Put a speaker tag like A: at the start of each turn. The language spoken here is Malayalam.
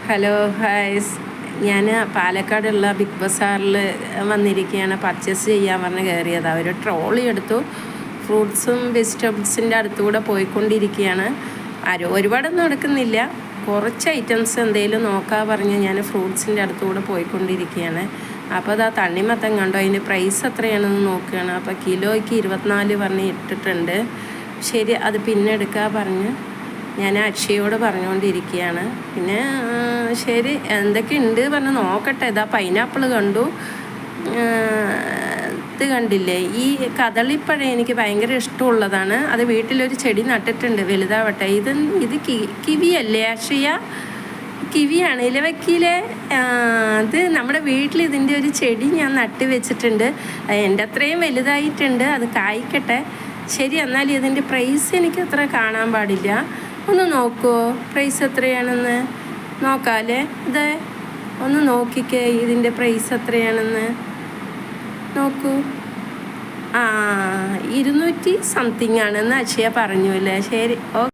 A: ഹലോ ഹായ്സ്, ഞാൻ പാലക്കാടുള്ള ബിഗ് ബസാറിൽ വന്നിരിക്കുകയാണ്. പർച്ചേസ് ചെയ്യാൻ പറഞ്ഞ് കയറിയതാണ്. ഒരു ട്രോളി എടുത്തു. ഫ്രൂട്ട്സും വെജിറ്റബിൾസിൻ്റെ അടുത്തുകൂടെ പോയിക്കൊണ്ടിരിക്കുകയാണ്. ഒരുപാടൊന്നും എടുക്കുന്നില്ല, കുറച്ച് ഐറ്റംസ് എന്തെങ്കിലും നോക്കാൻ പറഞ്ഞ് ഞാൻ ഫ്രൂട്ട്സിൻ്റെ അടുത്തുകൂടെ പോയിക്കൊണ്ടിരിക്കുകയാണ്. അപ്പോൾ അതാ തണ്ണിമത്തൻ കണ്ടോ, അതിൻ്റെ പ്രൈസ് എത്രയാണെന്ന് നോക്കുകയാണ്. അപ്പോൾ കിലോയ്ക്ക് 24 പറഞ്ഞ് ഇട്ടിട്ടുണ്ട്. ശരി, അത് പിന്നെ എടുക്കാൻ പറഞ്ഞ് ഞാൻ അക്ഷയോട് പറഞ്ഞുകൊണ്ടിരിക്കുകയാണ്. പിന്നെ ശരി എന്തൊക്കെയുണ്ട് പറഞ്ഞ് നോക്കട്ടെ. ഇതാ പൈനാപ്പിൾ കണ്ടു, ഇത് കണ്ടില്ലേ, ഈ കദളിപ്പഴം എനിക്ക് ഭയങ്കര ഇഷ്ടമുള്ളതാണ്. അത് വീട്ടിലൊരു ചെടി നട്ടിട്ടുണ്ട്, വലുതാവട്ടെ. ഇത് കിവിയല്ലേ അക്ഷയ? കിവിയാണ്, ഇലവക്കിയിലെ. അത് നമ്മുടെ വീട്ടിൽ ഇതിൻ്റെ ഒരു ചെടി ഞാൻ നട്ട് വെച്ചിട്ടുണ്ട്. എൻ്റെ അത്രയും വലുതായിട്ടുണ്ട്, അത് കായ്ക്കട്ടെ. ശരി, എന്നാൽ ഇതിൻ്റെ പ്രൈസ് എനിക്ക് അത്ര കാണാൻ പാടില്ല. ഒന്ന് നോക്കുമോ പ്രൈസ് എത്രയാണെന്ന്? നോക്കാമല്ലേ? ഇത് ഒന്ന് നോക്കിക്കേ, ഇതിൻ്റെ പ്രൈസ് എത്രയാണെന്ന് നോക്കൂ. 200 സംതിങ് ആണെന്ന് അക്ഷയ പറഞ്ഞു അല്ലേ? ശരി, ഓക്കെ.